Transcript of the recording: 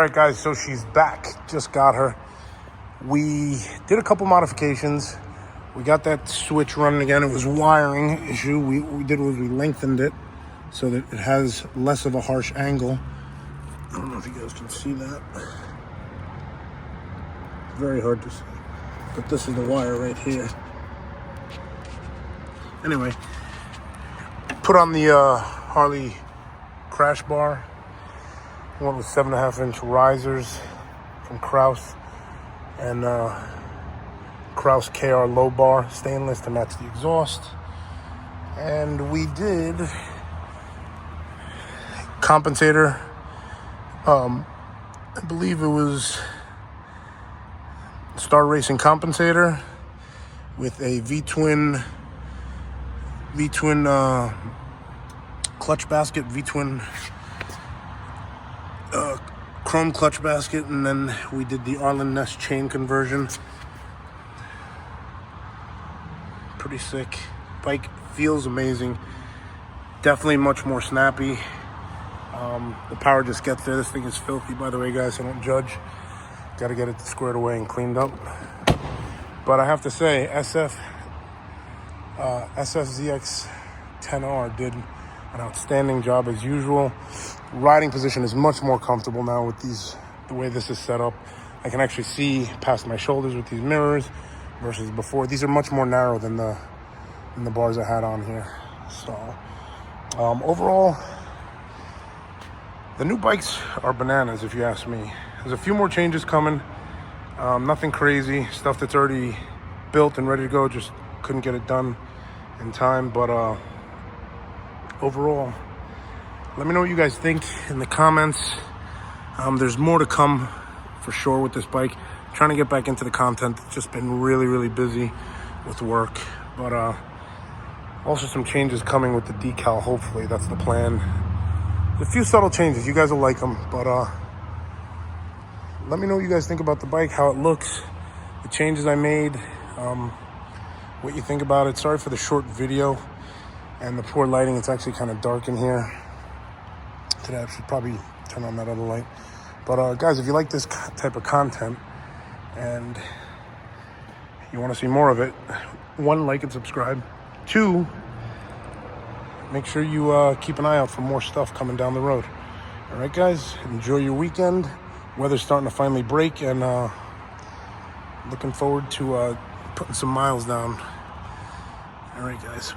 All right, guys, so she's back. Just got her. We did a couple modifications. We got that switch running again. It was wiring issue. What we did was we lengthened it so that it has less of a harsh angle. I don't know if you guys can see that. Very hard to see. But this is the wire right here. Anyway, put on the Harley crash bar. One with 7.5-inch risers from Kraus, and Kraus KR low bar stainless to match the exhaust. And we did compensator. I believe it was Star Racing compensator with a V-twin clutch basket, V-twin chrome clutch basket, and then we did the Arlen Ness chain conversion. Pretty sick. Bike feels amazing. Definitely much more snappy. The power just gets there. This thing is filthy, by the way, guys, so don't judge. Got to get it squared away and cleaned up. But I have to say, SFZX 10R did an outstanding job as usual. Riding position is much more comfortable now with the way this is set up. I can actually see past my shoulders with these mirrors versus before. These are much more narrow than the bars I had on here. So overall, the new bikes are bananas, if you ask me. There's a few more changes coming. Nothing crazy. Stuff that's already built and ready to go. Just couldn't get it done in time. But overall, let me know what you guys think in the comments. There's more to come for sure with this bike. I'm trying to get back into the content. It's just been really, really busy with work. But also some changes coming with the decal, hopefully. That's the plan. There's a few subtle changes. You guys will like them. But let me know what you guys think about the bike, how it looks, the changes I made, what you think about it. Sorry for the short video and the poor lighting. It's actually kind of dark in here today. I should probably turn on that other light. But guys, if you like this type of content and you want to see more of it, 1, like and subscribe. 2, make sure you keep an eye out for more stuff coming down the road. All right, guys, enjoy your weekend. Weather's starting to finally break, and looking forward to putting some miles down. All right, guys.